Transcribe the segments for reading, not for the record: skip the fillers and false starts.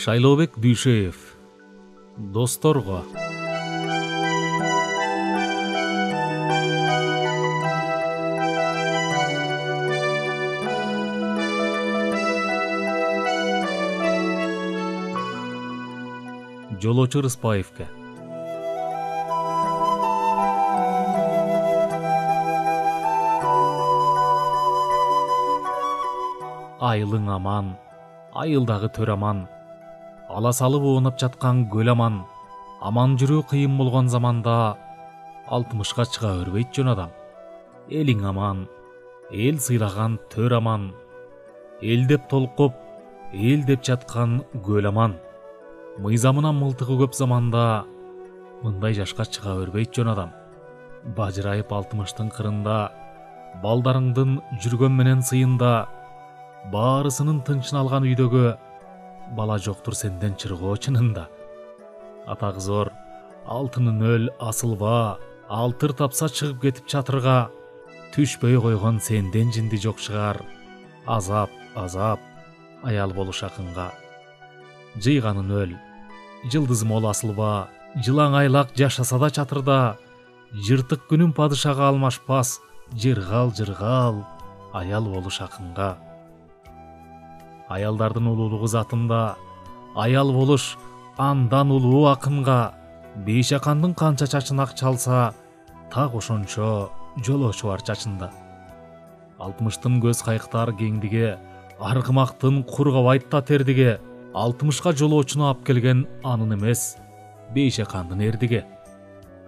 Шайлообек Дүйшеев. Досторго. Жолочу Рыспаевке. Айылың аман, айылдағы төр аман, аласалы буынып жатқан көл аман, аман жүрүү кыйын болгон заманда 60-ка чыга өрбейт жөн адам. Элиң аман, эл сыйлаган төр аман, эл деп толкуп, эл деп жаткан көл аман. Мыйзамынан мылтыгы көп заманда мындай жашка чыга өрбейт жөн адам. Бажырайып 60-тын кырында, балдарыңдын жүргөн менен сыйында, баарысынын тынчын алган үйдөгө бала жоктур сенден чыргоо чынында. Атак зор, алтынын өл асылба, алтыр тапса чыгып кетип чатырга, түшпөй койгон сенден жинди жок чыгар. Азап, азап, аял болуш акынга. Жыйганын өл, жылдызым ол асылба, жылаң айлак жашаса да чатырда, жыртык күнүн падышага алмашпас, жыргал, жыргал, аял болуш акынга. Аялдардын улуулугу затында, аял болуш андан улуу акынга. Бейшакандын канча чачын ак чалса, так ошончо жолочу бар чачында. 60-тын көз кайыктар кеңдиге, аргымактын кургабайт да тердиге. 60-ка жолоочуну ап келген анын эмес, бейшакандын эрдиге.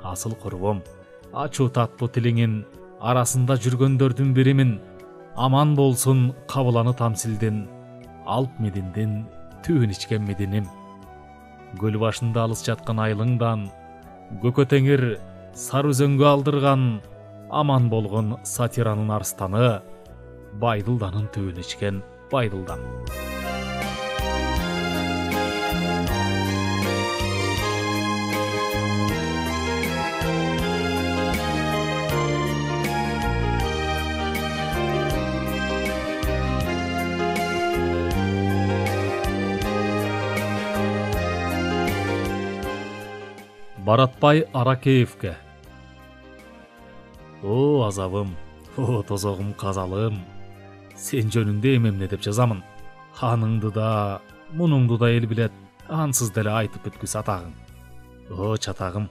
Асыл курбум, ачуу таттуу тилиңин арасында жүргөндөрдүн биримин. Аман болсун кабыланы тамсилдин, алп мединдин түбүн ичкен мединим. Көл башында алыс жаткан айылыңдан, көкө теңир сары өзөнгө алдырган, аман болгон сатиранын арстаны, Байдылданын түбүн ичкен Байдылдан. Баратбай Аракеевке. О азабым, о тозогум казалым, сен жөнүндө эмемне деп жазамын. Ханыңды да, мунуңду да эл билет, ансыз деле айтып бүткүс атагың. О чатагым,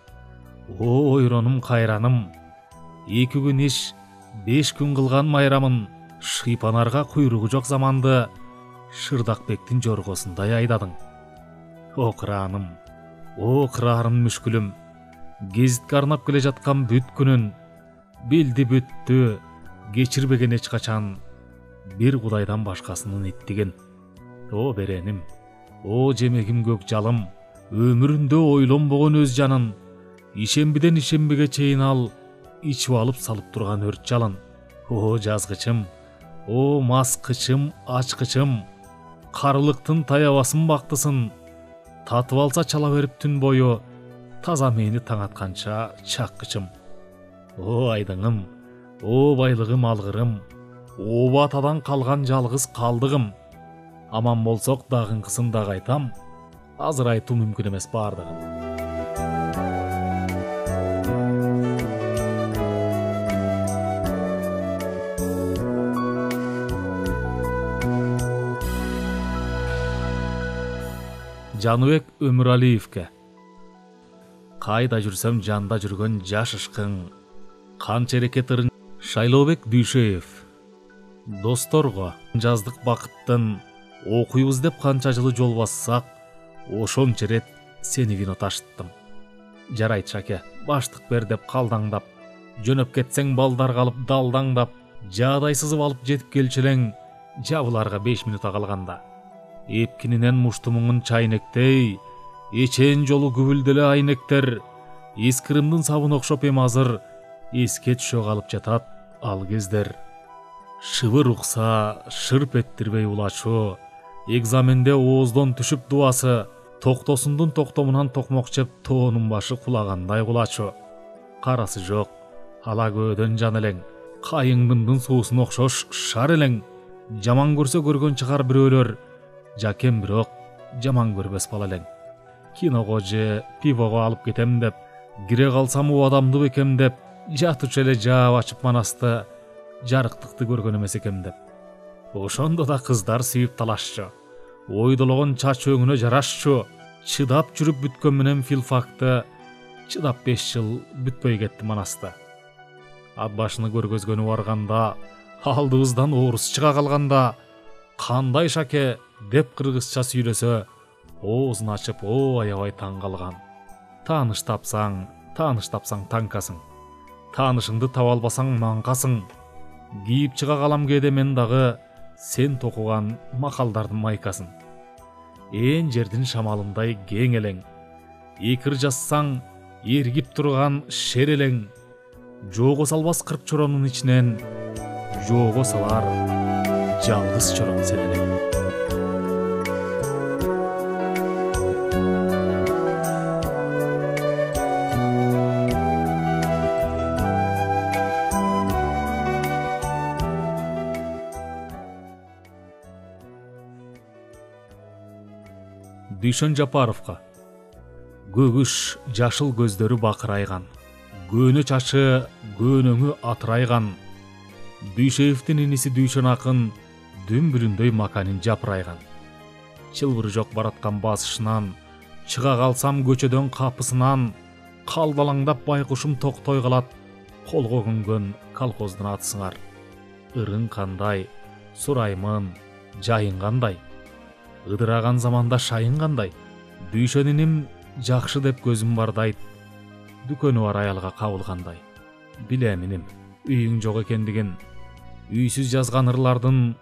о ойронум кайраным, 2 күн иш, 5 күн кылган майрамын, шыйпанарга куйругу жок заманды Шырдакбектин жоргосундай айдадың. О кыраным, о кырарым мүшкүлүм, гезитке арнап келе жаткан бүт күнүн, билди бүттү, кечирбеген эч качан, бир Кудайдан башкасынын иттигин. О береним, о жемегим көк жалым, өмүрүндө ойлонбогон өз жанын, ишембиден ишембиге чейин ал ичип алып салып турган өрт жалын. О жазгычым, о маскычым, ачкычым, карылыктын таябасын бактысын, татып алса чала берип түн бою, таза мени таң атканча чаккычым. О айдыңым, о байлыгым алгырым, о батадан калган жалгыз калдыгым. Аман болсок дагынкысын дагы айтам, азыр айтуу мүмкүн эмес бардыгын. Жаныбек Өмүралиевке. Кайда жүрсөм жанда жүргөн жаш ышкың, канча эрекет ырын. Шайлообек Дүйшеев. Досторго. Жаздык бакыттын, окуйбуз деп канча жылы жол бассак, ошончо ирет сени вино ташыттым. Жарайт шаке, баштык бер деп калдаңдап, жөнөп кетсең балдарга алып далдаңдап, жаадай сызып алып жетип келчелең, жабыларга 5 минута калганда. Эпкининен муштумуңун чайнектей, эчен жолу күбүлделе айнектер, эскиримдин сабын окшоп эми азыр эске түшө калып жатат ал кездер. Шыбыр укса, шырп эттирбей улачу, экзаменде ооздон түшүп дубасы, токтосундун токтомунан токмок жеп тоонун башы кулагандай кулачу. Карасы жок, ала көөдөн жан элең, кайыңдын суусуна окшош шар элең. Жаман көрсө көргөн чыгар бирөөлөр, жакем бирок жаман көрбөс бала элең. Киного же пивого алып кетем деп, кире калсам убадамды бекем деп, жатучу эле жаап ачып манасты, жарыктыкты көргөн эмес экем деп. Ошондо да кыздар сүйүп талашчу. Ойдологон чач өңүнө жарашчу. Чыдап жүрүп бүткөн менен филфакты чыдап 5 жыл бүтпөй кетти манасты. Ат башыны көргөзгөнү барганда, алдыбыздан орус чыга калганда, кандай шаке деп кыргызча сүйлөсө, оозун ачып аябай таң калган. Тааныш тапсаң таңкасың. Таанышыңды таба албасаң маңкасың. Кийип чыга калам кээде мен дагы сен токуган макалдардын майкасын. Ээн жердин шамалындай кең элең. Экир жазсаң эргип турган шер элең. Жоого салбас 40 чоронун ичинен жоого салар жалгыз чорон сен элең. Дүйшөн Жапаровка. Көгүш жашыл көздөрү бакырайган, көнө чачы көнөңү атырайган. Дүйшеевдин иниси Дүйшөн акын дүмбүрүндөй маканин жапырайган. Чылбыры жок бараткан басышынан, чыга калсам көчөдөн капысынан, калбалаңдап байкушум токтой калат, колго көнгөн колхоздун атысыңар. Ырың кандай, сураймын, жайың кандай? Ыдыраган заманда шайын кандай? Дүйшөн иним жакшы деп көзүм бардайт. Дүкөнү бар аялга кабылгандай. Билем иним, үйүң жок экендигин, үйсүз жазган ырлардын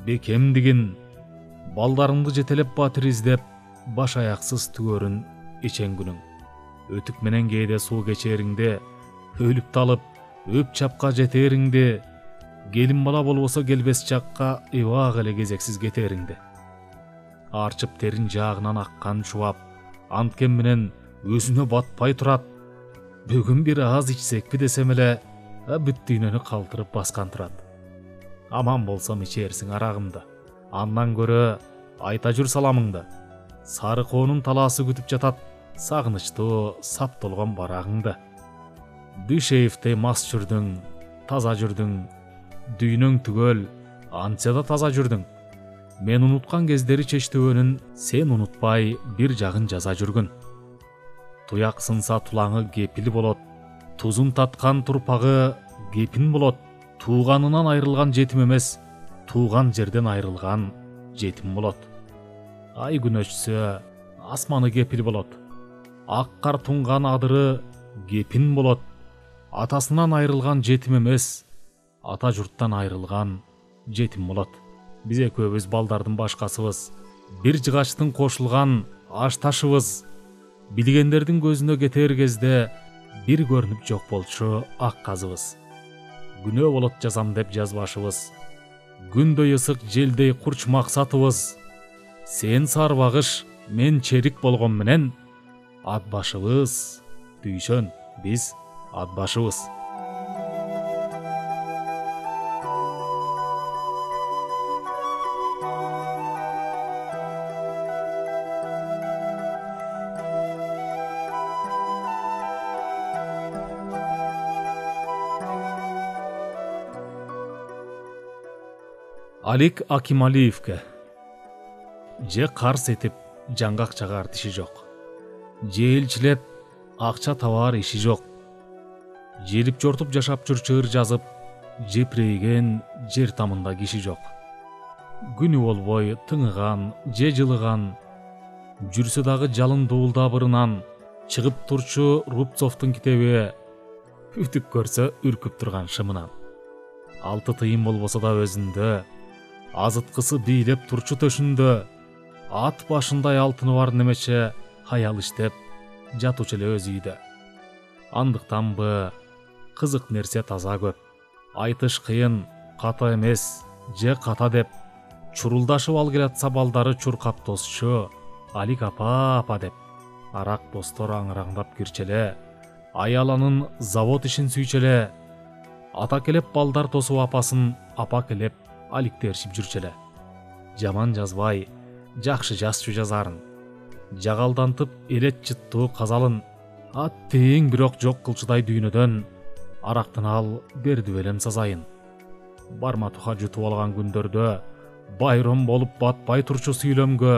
бекемдигин, балдарыңды жетелеп батыр издеп, баш аяксыз түгөрүн ичен күнүң. Өтүк менен кээде суу кечериңде, өлүп талып, өп чапка жетериңде, келин бала болбосо келбес жакка эбак эле кезексиз кетериңде. Арчып терин жаагынан аккан чубап, анткен менен өзүнө батпай турат. Бүгүн бир аз ичсекпи десем эле, бүт дүйнөнү калтырып баскан турат. Аман болсом ичерсиң арагымды, андан көрө айта жүр саламыңды. Сары коонун талаасы күтүп жатат, сагынычтуу сап толгон барагыңды. Дүйшеевдей мас жүрдүң, таза жүрдүң, дүйнөң түгөл, антса да таза жүрдүң. Мен унуткан кездери чечтөөнүн сен унутпай бир жагын жаза жүргүн. Туяк сынса тулаңы кепил болот, тузун таткан турпагы кепин болот. Тууганынан айрылган жетим эмес, тууган жерден айрылган жетим болот. Ай күн өчсө асманы кепил болот. Ак кар тунган адыры кепин болот. Атасынан айрылган жетим эмес, ата журттан айрылган жетим болот. Биз экөөбүз балдардын башкасыбыз, бир жыгачтын кошулган аш ташыбыз. Билгендердин көзүнө кетер кезде бир көрүнүп жок болчу ак казыбыз. Күнөө болот жазам деп жазбашыбыз, күндөй ысык желдей курч максатыбыз. Сен сарбагыш, мен черик болгон менен, ат башыбыз, Дүйшөн, биз ат башыбыз. Алик Акималиевке. Же карс этип жаңгак чагар тиши жок. Же элчилеп акча табар иши жок. Желип жортуп жашап жүр чыгыр жазып, жепирейген жер тамында киши жок. Күнү болбой тыңыган, же жылыган, жүрсө дагы жалын дуулдабырынан, чыгып турчу Рубцовдун китеби, үтүк көрсө үркүп турган шымынан. 6 тыйын болбосо да өзүндө, азыткысы бийлеп турчу төшүндө, ат башындай алтыны бар немече хаял иштеп жатучу эле өз үйдө. Андыктанбы кызык нерсе таза көп. Айтыш кыйын, ката эмес, же ката деп чурулдашып ал келатса балдары чуркап тосчу, Алик апа деп. Арак достор аңыраңдап кирчеле, аяланын завод ишин сүйчеле. Ата келеп балдар тосуп апасын, апа келеп Аликти ээрчип жүрчеле. Жаман жазбай, жакшы жазчу жазарын. Жагалдантып элет жыттуу казалын, ат тең бирок жок кылчыдай дүйнөдөн арактын ал берди белем сазайын. Барматуха жутуп алган күндөрдө байрам болуп батпай турчу сүйлөмгө,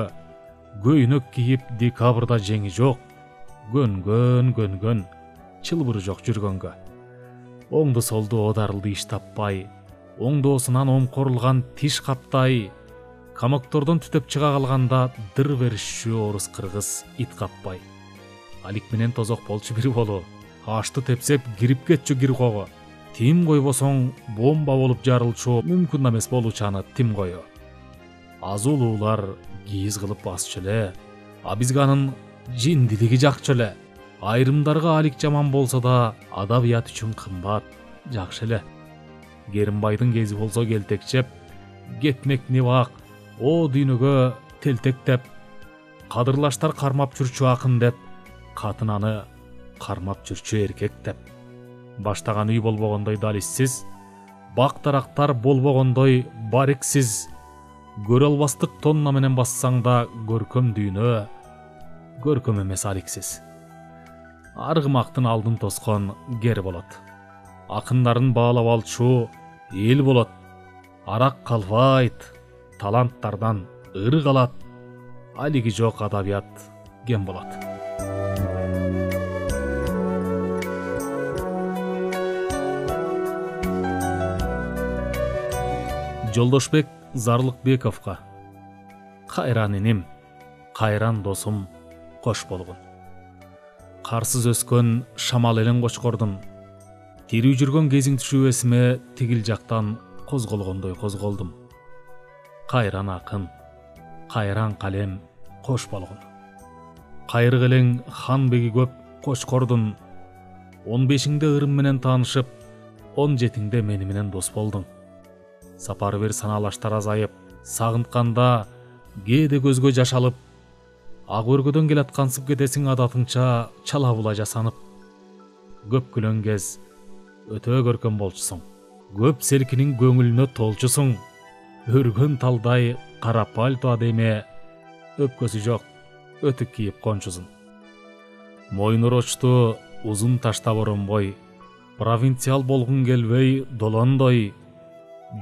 көйнөк кийип декабрда жеңи жок, көнгөн чылбыры жок жүргөнгө. Оңду солду одарылды иш таппай, оңдоосунан омкорулган тиш каптай, камоктордон түтөп чыга калганда дыр беришчү орус кыргыз ит каппай. Алик менен тозок болчу бир болу, ашты тепсеп кирип кетчү киркого. Тим койбосоң бомба болуп жарылчу мүмкүн эмес болучаны тим кою. Аз улуулар кийиз кылып басчу эле, а бизге анын жиндилиги жакчу эле. Айрымдарга Алик жаман болсо да адабият үчүн кымбат, жакшы эле. Керимбайдын кези болсо келтекчеп, кетмекни бак, о дүйнөгө телтектеп, кадырлаштар кармап жүрчү акын деп, катынаны кармап жүрчү эркек деп. Баштаган үй болбогондой далиссиз, бак-дарактар болбогондой бариксиз, көрө албастык тонна менен бассаң да көркөм дүйнө, көркөм эмес Аликсиз. Аргымактын алдын тоскон кер болот. Акындарын баалап алчу эл болот. Арак калбайт, таланттардан ыры калат. Алиги жок адабият кем болот. Жолдошбек Зарлыкбековго. Кайран иним, кайран досум, кош болгун. Карсыз өскөн шамал элен кочкордум. Тирүү жүргөн кезиң түшүп эсиме тигил жактан козголгондой козголдум. Кайран акын, кайран калем, кош болгун. Кайрык элең хан беги көп кочкордун. 15-ңде ырым менен таанышып, 17-ңде мени менен дос болдуң. Сапары бир саналаштар азайып, сагынтканда кээде көзгө жаш алып, ак өргөдөн келаткансып кетесиң адатыңча чала була жасанып. Көп күлөн кез өтө көркөм болчусуң. Көп селкинин көңүлүнө толчусуң. Өргөн талдай кара пальто адеме, өпкөсү жок, өтүк кийип кончусуң. Мойнурочту узун ташта боронбой, провинциал болгун келбей долондой,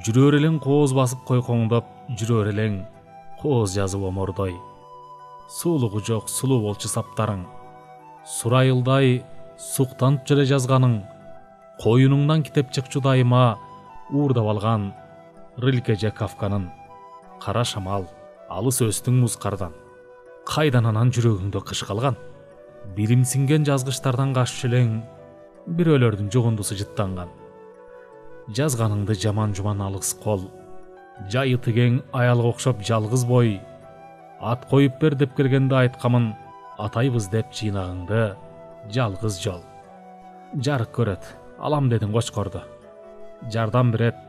жүрөр элең кооз басып койкоңдоп, жүрөр элең кооз жазып омордой. Суулугу жок сулуу болчу саптарың, сурайылдай суктанып желе жазганың, коюнуңдан китеп чыкчу дайыма уурдап алган Рилке же Кафканын кара шамал, алыс өстүң музкардан. Кайдан анан жүрөгүңдө кыш калган? Билимсинген жазгычтардан каччу элең бир өлөрдүн жогондусу жыттанган. Жазганыңды жаман жуман алыс кол, жайы тиген аялга окшоп жалгыз бой. Ат коюп бер деп келгенде айткамын, атайбыз деп жыйнагыңды жалгыз жол. Жарык көрөт, алам дедиң кочкорду. Жардам берет,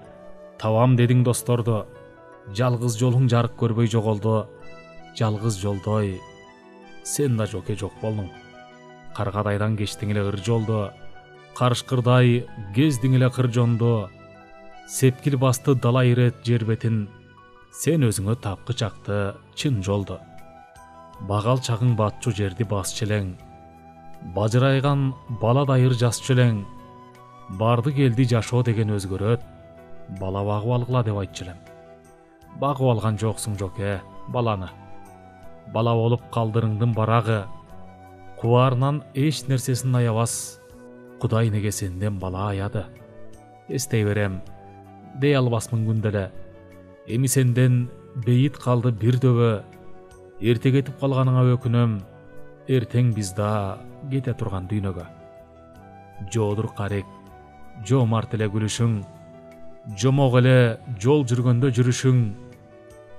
табам дедиң досторду. Жалгыз жолуң жарык көрбөй жоголду. Жалгыз жолдой сен да жоке жок болдуң. Каргадайдан кечтиң эле ыр жолду, карышкырдай кездиң эле кыр жонду. Сепкил басты дала ирет жер бетин, сен өзүңө тапкы чакты чын жолду. Багал чагың батчу жерди басчу элең, бажырайган бала дайыр жасчу элең. Барды келди жашоо деген өзгөрөт, бала багып алгыла деп айтчу элем. Багып алган жоксуң жоке баланы. Бала болуп калдырыңдын барагы, кубаарынан эч нерсесин аябас. Кудай неге сенден бала аяды? Эстей берем, дей албасмын күндө эле. Эми сенден бейит калды бир дөбө. Эрте кетип калганыңа өкүнөм, эртең биз да кете турган дүйнөгө. Жоодур карек, жомарт эле күлүшүң, жомок эле жол жүргөндө жүрүшүң.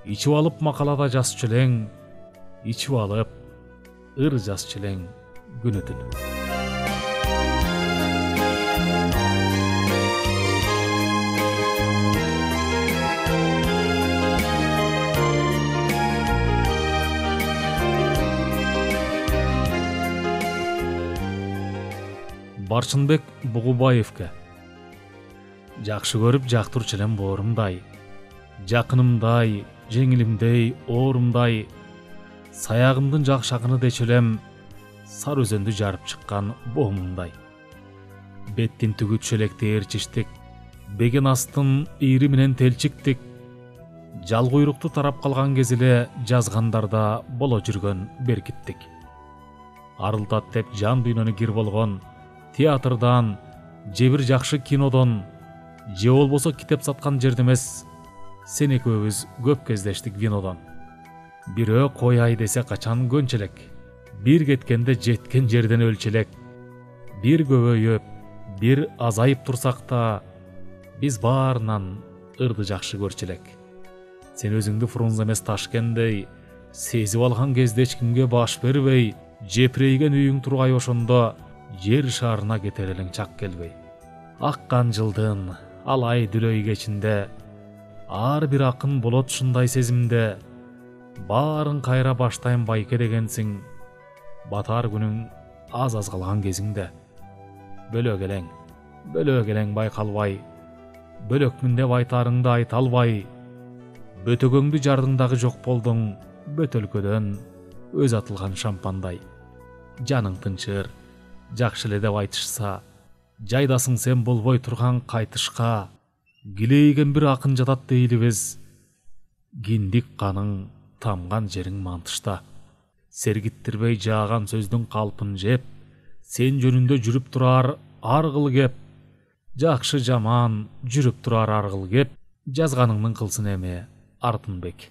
Ичип алып макалада жазчу элең, ичип алып ыр жазчу элең күнү түнү. Барчынбек Бугубаевке. Жакшы көрүп жактырчу элем боорумдай, жакынымдай, жеңилимдей, оорумдай, саягымдын жакшагыны дечелем сары өзөндү жарып чыккан боомуңдай. Беттин түгү чөлекте ээрчиштик, беген астын ийри менен телчиктик, жал куйрукту тарап калган кез эле жазгандарда боло жүргөн беркиттик. Арылтат деп жан дүйнөнү кир болгон театрдан, же бир жакшы кинодон, же болбосо китеп саткан жерде эмес, сен экөөбүз көп кездештик винодон. Бирөө кояй десе качан көнчелек, бир кеткенде жеткен жерден өлчелек. Бир көбөйүп, бир азайып турсак да, биз баарынан ырды жакшы көрчүлек. Сен өзүңдү Фрунзе эмес Ташкендей сезип алган кезде эч кимге баш бербей, жепирейген үйүң тургай ошондо жер шарына кетер элең чак келбей. Аккан жылдын алай дүлөй кечинде ар бир акын болот ушундай сезимде, баарын кайра баштайм байке дегенсиң, батар күнүң аз калган кезиңде. Бөлө келең байкалбай, бөлөкмүн деп айтарыңды айта албай, бөтөгөңдү жардың дагы жок болдуң, бөтөлкөдөн өз атылган шампандай. Жаның тынчыр, жакшы эле деп айтышса, жайдасың сен болбой турган кайтышка, килейген бир акын жатат дейлибиз, киндик каның тамган жериң мантышта. Сергиттирбей жааган сөздүн калпын жеп, сен жөнүндө жүрүп турар ар кыл кеп, жакшы жаман жүрүп турар ар кыл кеп, жазганыңдын кылсын эми Артынбек.